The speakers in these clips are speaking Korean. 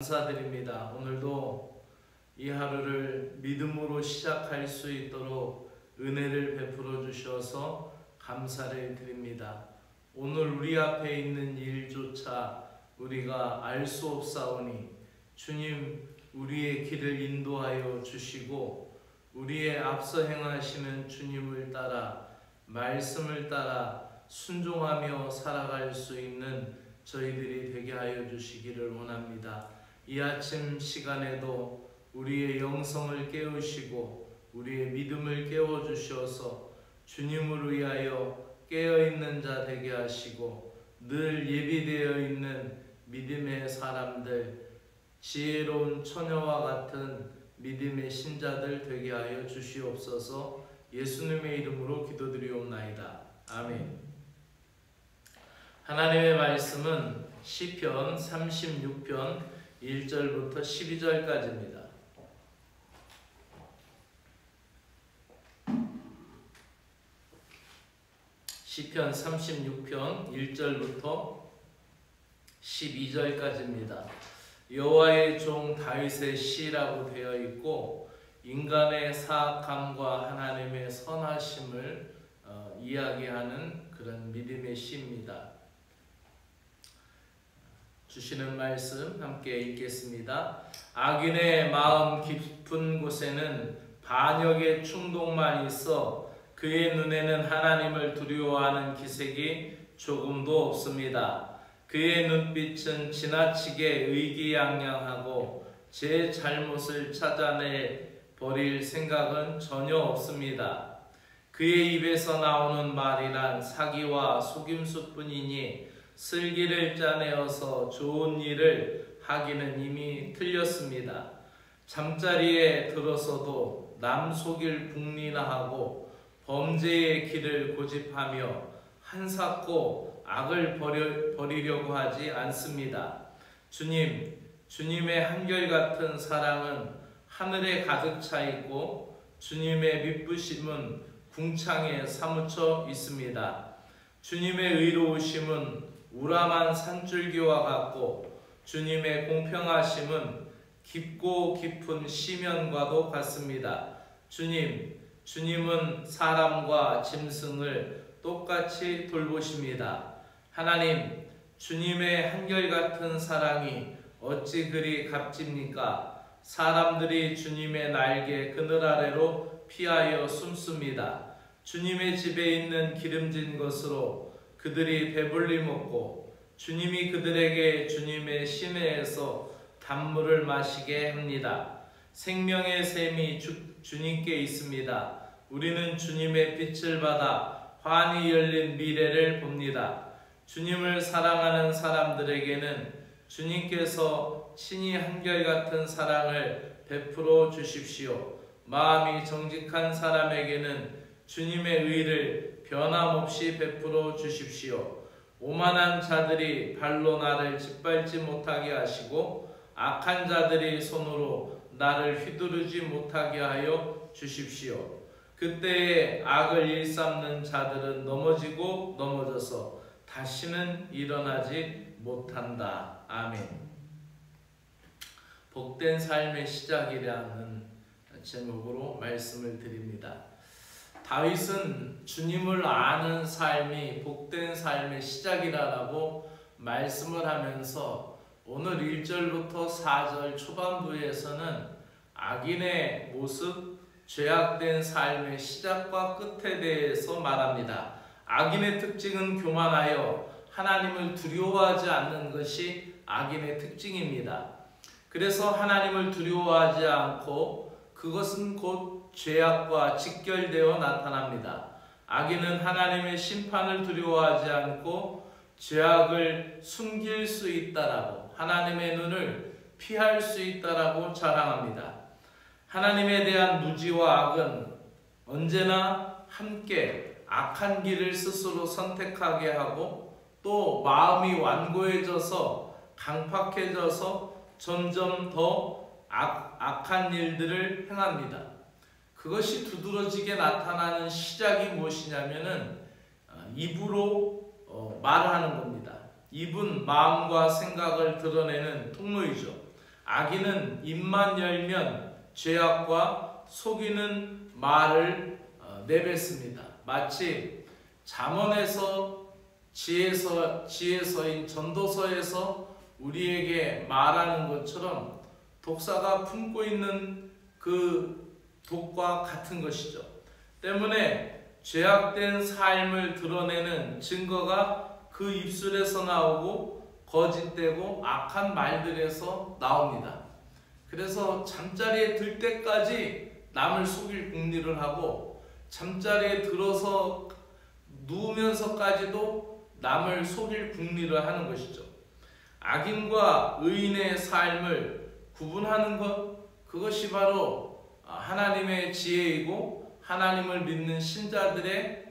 감사드립니다. 오늘도 이 하루를 믿음으로 시작할 수 있도록 은혜를 베풀어 주셔서 감사를 드립니다. 오늘 우리 앞에 있는 일조차 우리가 알 수 없사오니 주님 우리의 길을 인도하여 주시고 우리의 앞서 행하시는 주님을 따라 말씀을 따라 순종하며 살아갈 수 있는 저희들이 되게 하여 주시기를 원합니다. 이 아침 시간에도 우리의 영성을 깨우시고 우리의 믿음을 깨워주셔서 주님을 위하여 깨어있는 자 되게 하시고 늘 예비되어 있는 믿음의 사람들, 지혜로운 처녀와 같은 믿음의 신자들 되게 하여 주시옵소서. 예수님의 이름으로 기도드리옵나이다. 아멘. 하나님의 말씀은 시편 36편 1절부터 12절까지입니다. 시편 36편 1절부터 12절까지입니다. 여호와의 종 다윗의 시라고 되어 있고 인간의 사악함과 하나님의 선하심을 이야기하는 그런 믿음의 시입니다. 주시는 말씀 함께 읽겠습니다. 악인의 마음 깊은 곳에는 반역의 충동만 있어 그의 눈에는 하나님을 두려워하는 기색이 조금도 없습니다. 그의 눈빛은 지나치게 의기양양하고 제 잘못을 찾아내 버릴 생각은 전혀 없습니다. 그의 입에서 나오는 말이란 사기와 속임수뿐이니 슬기를 짜내어서 좋은 일을 하기는 이미 틀렸습니다. 잠자리에 들어서도 남 속일 궁리나 하고 범죄의 길을 고집하며 한사코 악을 버리려고 하지 않습니다. 주님의 한결같은 사랑은 하늘에 가득 차 있고 주님의 미쁘심은 궁창에 사무쳐 있습니다. 주님의 의로우심은 우람한 산줄기와 같고 주님의 공평하심은 깊고 깊은 시면과도 같습니다. 주님은 사람과 짐승을 똑같이 돌보십니다. 하나님, 주님의 한결같은 사랑이 어찌 그리 값집니까? 사람들이 주님의 날개 그늘 아래로 피하여 숨습니다. 주님의 집에 있는 기름진 것으로 그들이 배불리 먹고 주님이 그들에게 주님의 시내에서 단물을 마시게 합니다. 생명의 샘이 주님께 있습니다. 우리는 주님의 빛을 받아 환히 열린 미래를 봅니다. 주님을 사랑하는 사람들에게는 주님께서 친히 한결같은 사랑을 베풀어 주십시오. 마음이 정직한 사람에게는 주님의 의를 변함없이 베풀어 주십시오. 오만한 자들이 발로 나를 짓밟지 못하게 하시고 악한 자들이 손으로 나를 휘두르지 못하게 하여 주십시오. 그때에 악을 일삼는 자들은 넘어지고 넘어져서 다시는 일어나지 못한다. 아멘. 복된 삶의 시작이라는 제목으로 말씀을 드립니다. 다윗은 주님을 아는 삶이 복된 삶의 시작이라고 말씀을 하면서 오늘 1절부터 4절 초반부에서는 악인의 모습, 죄악된 삶의 시작과 끝에 대해서 말합니다. 악인의 특징은 교만하여 하나님을 두려워하지 않는 것이 악인의 특징입니다. 그래서 하나님을 두려워하지 않고 그것은 곧 죄악과 직결되어 나타납니다. 악인은 하나님의 심판을 두려워하지 않고 죄악을 숨길 수 있다라고, 하나님의 눈을 피할 수 있다라고 자랑합니다. 하나님에 대한 무지와 악은 언제나 함께 악한 길을 스스로 선택하게 하고 또 마음이 완고해져서 강팍해져서 점점 더 악한 일들을 행합니다. 그것이 두드러지게 나타나는 시작이 무엇이냐면은 입으로 말을 하는 겁니다. 입은 마음과 생각을 드러내는 통로이죠. 악인은 입만 열면 죄악과 속이는 말을 내뱉습니다. 마치 잠언에서 지혜서인 전도서에서 우리에게 말하는 것처럼 독사가 품고 있는 그 독과 같은 것이죠. 때문에 죄악된 삶을 드러내는 증거가 그 입술에서 나오고 거짓되고 악한 말들에서 나옵니다. 그래서 잠자리에 들 때까지 남을 속일 궁리를 하고 잠자리에 들어서 누우면서까지도 남을 속일 궁리를 하는 것이죠. 악인과 의인의 삶을 구분하는 것, 그것이 바로 하나님의 지혜이고 하나님을 믿는 신자들의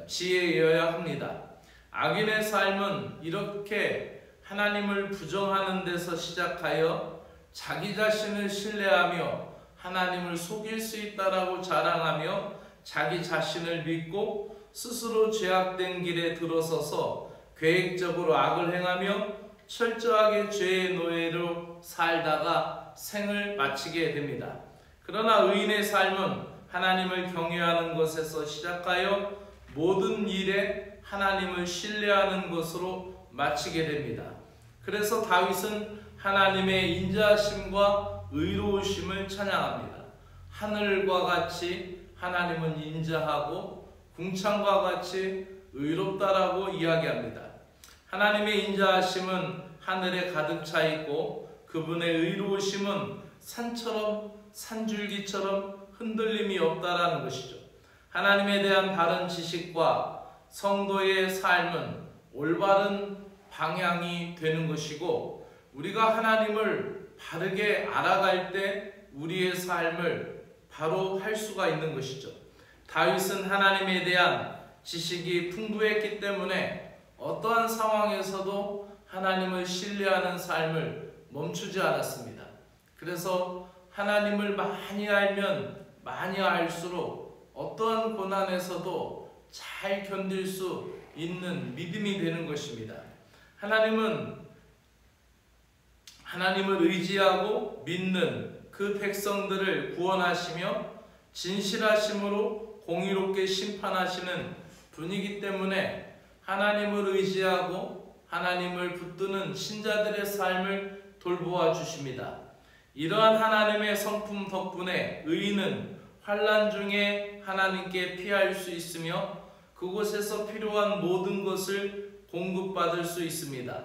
지혜여야 합니다. 악인의 삶은 이렇게 하나님을 부정하는 데서 시작하여 자기 자신을 신뢰하며 하나님을 속일 수 있다라고 자랑하며 자기 자신을 믿고 스스로 죄악된 길에 들어서서 계획적으로 악을 행하며 철저하게 죄의 노예로 살다가 생을 마치게 됩니다. 그러나 의인의 삶은 하나님을 경외하는 것에서 시작하여 모든 일에 하나님을 신뢰하는 것으로 마치게 됩니다. 그래서 다윗은 하나님의 인자하심과 의로우심을 찬양합니다. 하늘과 같이 하나님은 인자하고 궁창과 같이 의롭다라고 이야기합니다. 하나님의 인자하심은 하늘에 가득 차 있고 그분의 의로우심은 산처럼 산줄기처럼 흔들림이 없다라는 것이죠. 하나님에 대한 바른 지식과 성도의 삶은 올바른 방향이 되는 것이고 우리가 하나님을 바르게 알아갈 때 우리의 삶을 바로 할 수가 있는 것이죠. 다윗은 하나님에 대한 지식이 풍부했기 때문에 어떠한 상황에서도 하나님을 신뢰하는 삶을 멈추지 않았습니다. 그래서 하나님을 많이 알면 많이 알수록 어떠한 고난에서도 잘 견딜 수 있는 믿음이 되는 것입니다. 하나님을 의지하고 믿는 그 백성들을 구원하시며 진실하심으로 공의롭게 심판하시는 분이기 때문에 하나님을 의지하고 하나님을 붙드는 신자들의 삶을 돌보아 주십니다. 이러한 하나님의 성품 덕분에 의인은 환난 중에 하나님께 피할 수 있으며 그곳에서 필요한 모든 것을 공급받을 수 있습니다.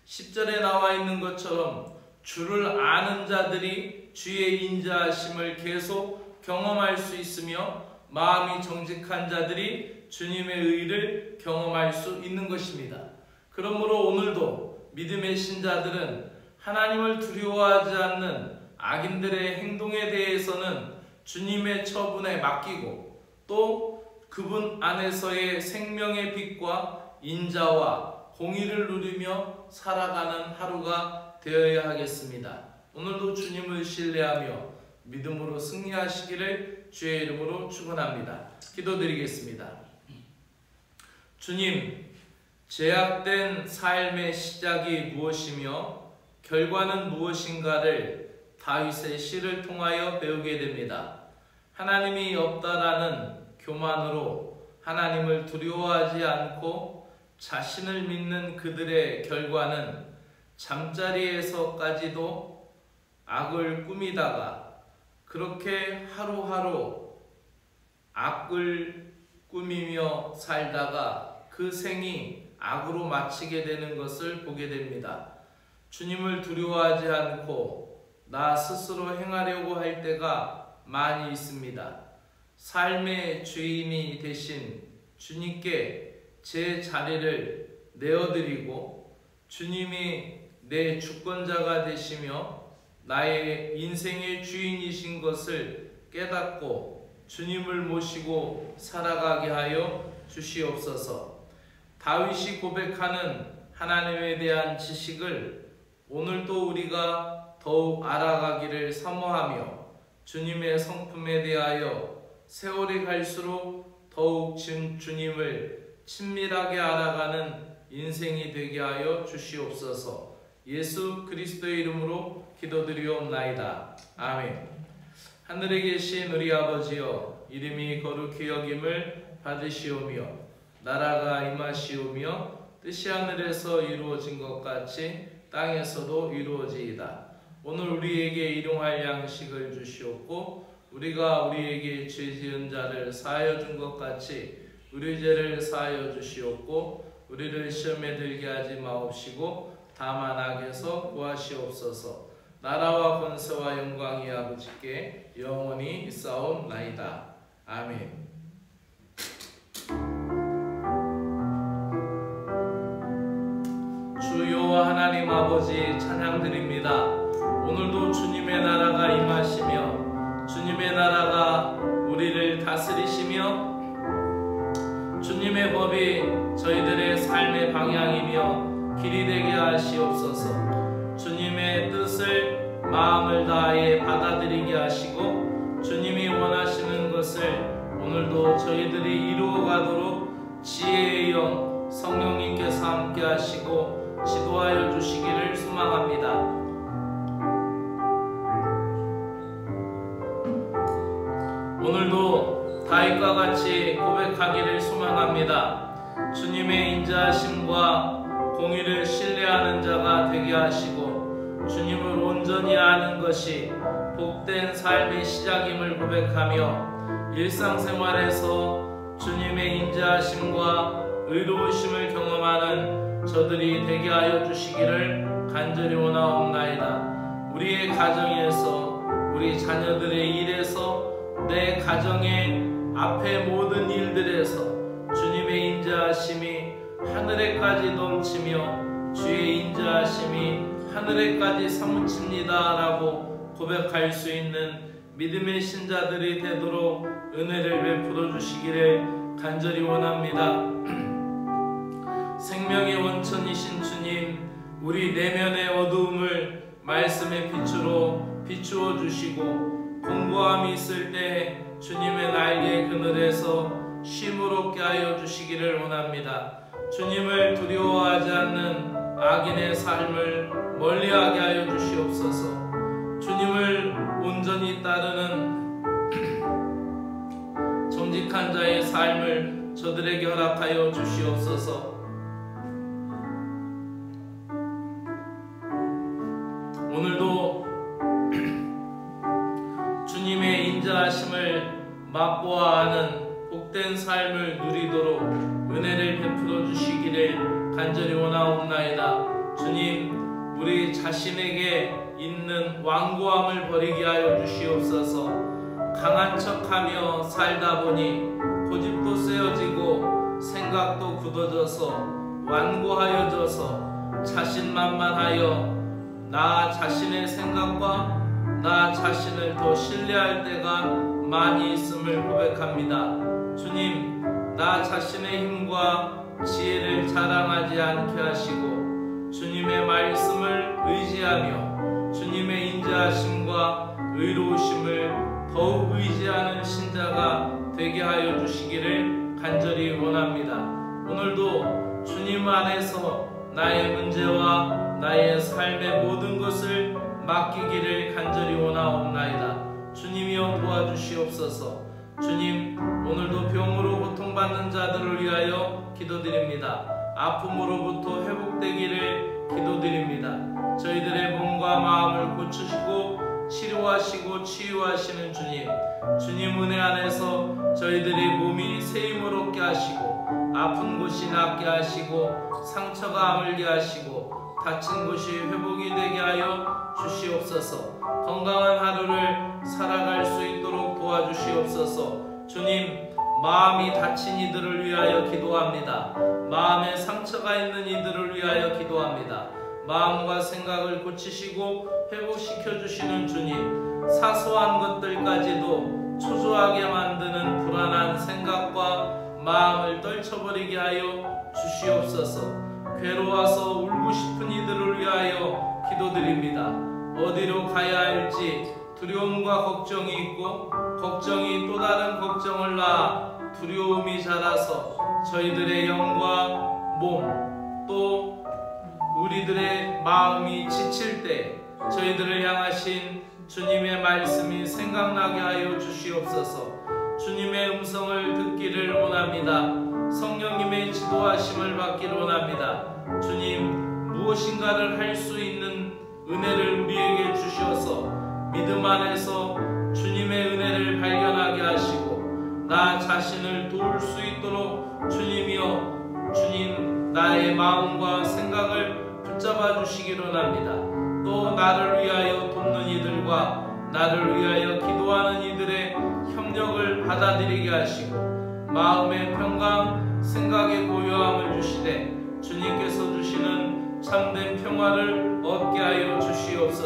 10절에 나와 있는 것처럼 주를 아는 자들이 주의 인자하심을 계속 경험할 수 있으며 마음이 정직한 자들이 주님의 의를 경험할 수 있는 것입니다. 그러므로 오늘도 믿음의 신자들은 하나님을 두려워하지 않는 악인들의 행동에 대해서는 주님의 처분에 맡기고 또 그분 안에서의 생명의 빛과 인자와 공의를 누리며 살아가는 하루가 되어야 하겠습니다. 오늘도 주님을 신뢰하며 믿음으로 승리하시기를 주의 이름으로 축원합니다. 기도드리겠습니다. 주님, 죄악된 삶의 시작이 무엇이며 결과는 무엇인가를 다윗의 시를 통하여 배우게 됩니다. 하나님이 없다라는 교만으로 하나님을 두려워하지 않고 자신을 믿는 그들의 결과는 잠자리에서까지도 악을 꾸미다가 그렇게 하루하루 악을 꾸미며 살다가 그 생이 악으로 마치게 되는 것을 보게 됩니다. 주님을 두려워하지 않고 나 스스로 행하려고 할 때가 많이 있습니다. 삶의 주인이 되신 주님께 제 자리를 내어드리고 주님이 내 주권자가 되시며 나의 인생의 주인이신 것을 깨닫고 주님을 모시고 살아가게 하여 주시옵소서. 다윗이 고백하는 하나님에 대한 지식을 오늘도 우리가 더욱 알아가기를 사모하며 주님의 성품에 대하여 세월이 갈수록 더욱 주님을 친밀하게 알아가는 인생이 되게 하여 주시옵소서. 예수 그리스도의 이름으로 기도드리옵나이다. 아멘. 하늘에 계신 우리 아버지여, 이름이 거룩히 여김을 받으시오며 나라가 임하시오며 뜻이 하늘에서 이루어진 것 같이 땅에서도 이루어지이다. 오늘 우리에게 일용할 양식을 주시옵고 우리가 우리에게 죄 지은 자를 사하여 준 것 같이 우리 죄를 사하여 주시옵고 우리를 시험에 들게 하지 마옵시고 다만 악에서 구하시옵소서. 나라와 권세와 영광이 아버지께 영원히 있사옵나이다. 아멘. 주 여호와 하나님 아버지 찬양드립니다. 오늘도 주님의 나라가 임하시며 주님의 나라가 우리를 다스리시며 주님의 법이 저희들의 삶의 방향이며 길이 되게 하시옵소서. 주님의 뜻을 마음을 다해 받아들이게 하시고 주님이 원하시는 것을 오늘도 저희들이 이루어가도록 지혜의 영 성령님께서 함께 하시고 지도하여 주시기를 소망합니다. 오늘도 다윗과 같이 고백하기를 소망합니다. 주님의 인자하심과 공의를 신뢰하는 자가 되게 하시고 주님을 온전히 아는 것이 복된 삶의 시작임을 고백하며 일상생활에서 주님의 인자하심과 의로우심을 경험하는 저들이 되게 하여 주시기를 간절히 원하옵나이다. 우리의 가정에서 우리 자녀들의 일에서 내 가정의 앞에 모든 일들에서 주님의 인자하심이 하늘에까지 넘치며 주의 인자하심이 하늘에까지 사무칩니다 라고 고백할 수 있는 믿음의 신자들이 되도록 은혜를 베풀어 주시기를 간절히 원합니다. 생명의 원천이신 주님, 우리 내면의 어두움을 말씀의 빛으로 비추어 주시고 공고함이 있을 때 주님의 날개 그늘에서 쉼을 얻게 하여 주시기를 원합니다. 주님을 두려워하지 않는 악인의 삶을 멀리하게 하여 주시옵소서. 주님을 온전히 따르는 정직한 자의 삶을 저들에게 허락하여 주시옵소서. 오늘도 주님의 인자하심을 맛보아하는 복된 삶을 누리도록 은혜를 베풀어 주시기를 간절히 원하옵나이다. 주님, 우리 자신에게 있는 완고함을 버리게 하여 주시옵소서. 강한 척하며 살다 보니 고집도 세어지고 생각도 굳어져서 완고하여져서 자신만만하여 나 자신의 생각과 나 자신을 더 신뢰할 때가 많이 있음을 고백합니다. 주님, 나 자신의 힘과 지혜를 자랑하지 않게 하시고 주님의 말씀을 의지하며 주님의 인자하심과 의로우심을 더욱 의지하는 신자가 되게 하여 주시기를 간절히 원합니다. 오늘도 주님 안에서 나의 문제와 나의 삶의 모든 것을 맡기기를 간절히 원하옵나이다. 주님이여 도와주시옵소서. 주님, 오늘도 병으로 고통받는 자들을 위하여 기도드립니다. 아픔으로부터 회복되기를 기도드립니다. 저희들의 몸과 마음을 고치시고 치료하시고 치유하시는 주님, 주님 은혜 안에서 저희들의 몸이 새 힘을 얻게 하시고 아픈 곳이 낫게 하시고 상처가 아물게 하시고 다친 곳이 회복이 되게 하여 주시옵소서. 건강한 하루를 살아갈 수 있도록 도와주시옵소서. 주님, 마음이 다친 이들을 위하여 기도합니다. 마음에 상처가 있는 이들을 위하여 기도합니다. 마음과 생각을 고치시고 회복시켜 주시는 주님, 사소한 것들까지도 초조하게 만드는 불안한 생각과 마음을 떨쳐버리게 하여 주시옵소서. 괴로워서 울고 싶은 이들을 위하여 기도드립니다. 어디로 가야 할지 두려움과 걱정이 있고 걱정이 또 다른 걱정을 낳아 두려움이 자라서 저희들의 영과 몸 또 우리들의 마음이 지칠 때 저희들을 향하신 주님의 말씀이 생각나게 하여 주시옵소서. 주님의 음성을 듣기를 원합니다. 성령님의 지도하심을 받기를 원합니다. 주님, 무엇인가를 할 수 있는 은혜를 우리에게 주셔서 믿음 안에서 주님의 은혜를 발견하게 하시고 나 자신을 도울 수 있도록 주님이여, 주님 나의 마음과 생각을 붙잡아 주시기를 원합니다. 또 나를 위하여 돕는 이들과 나를 위하여 기도하는 이들의 협력을 받아들이게 하시고 마음의 평강, 생각의 고요함을 주시되 주님께서 주시는 참된 평화를 얻게 하여 주시옵소서.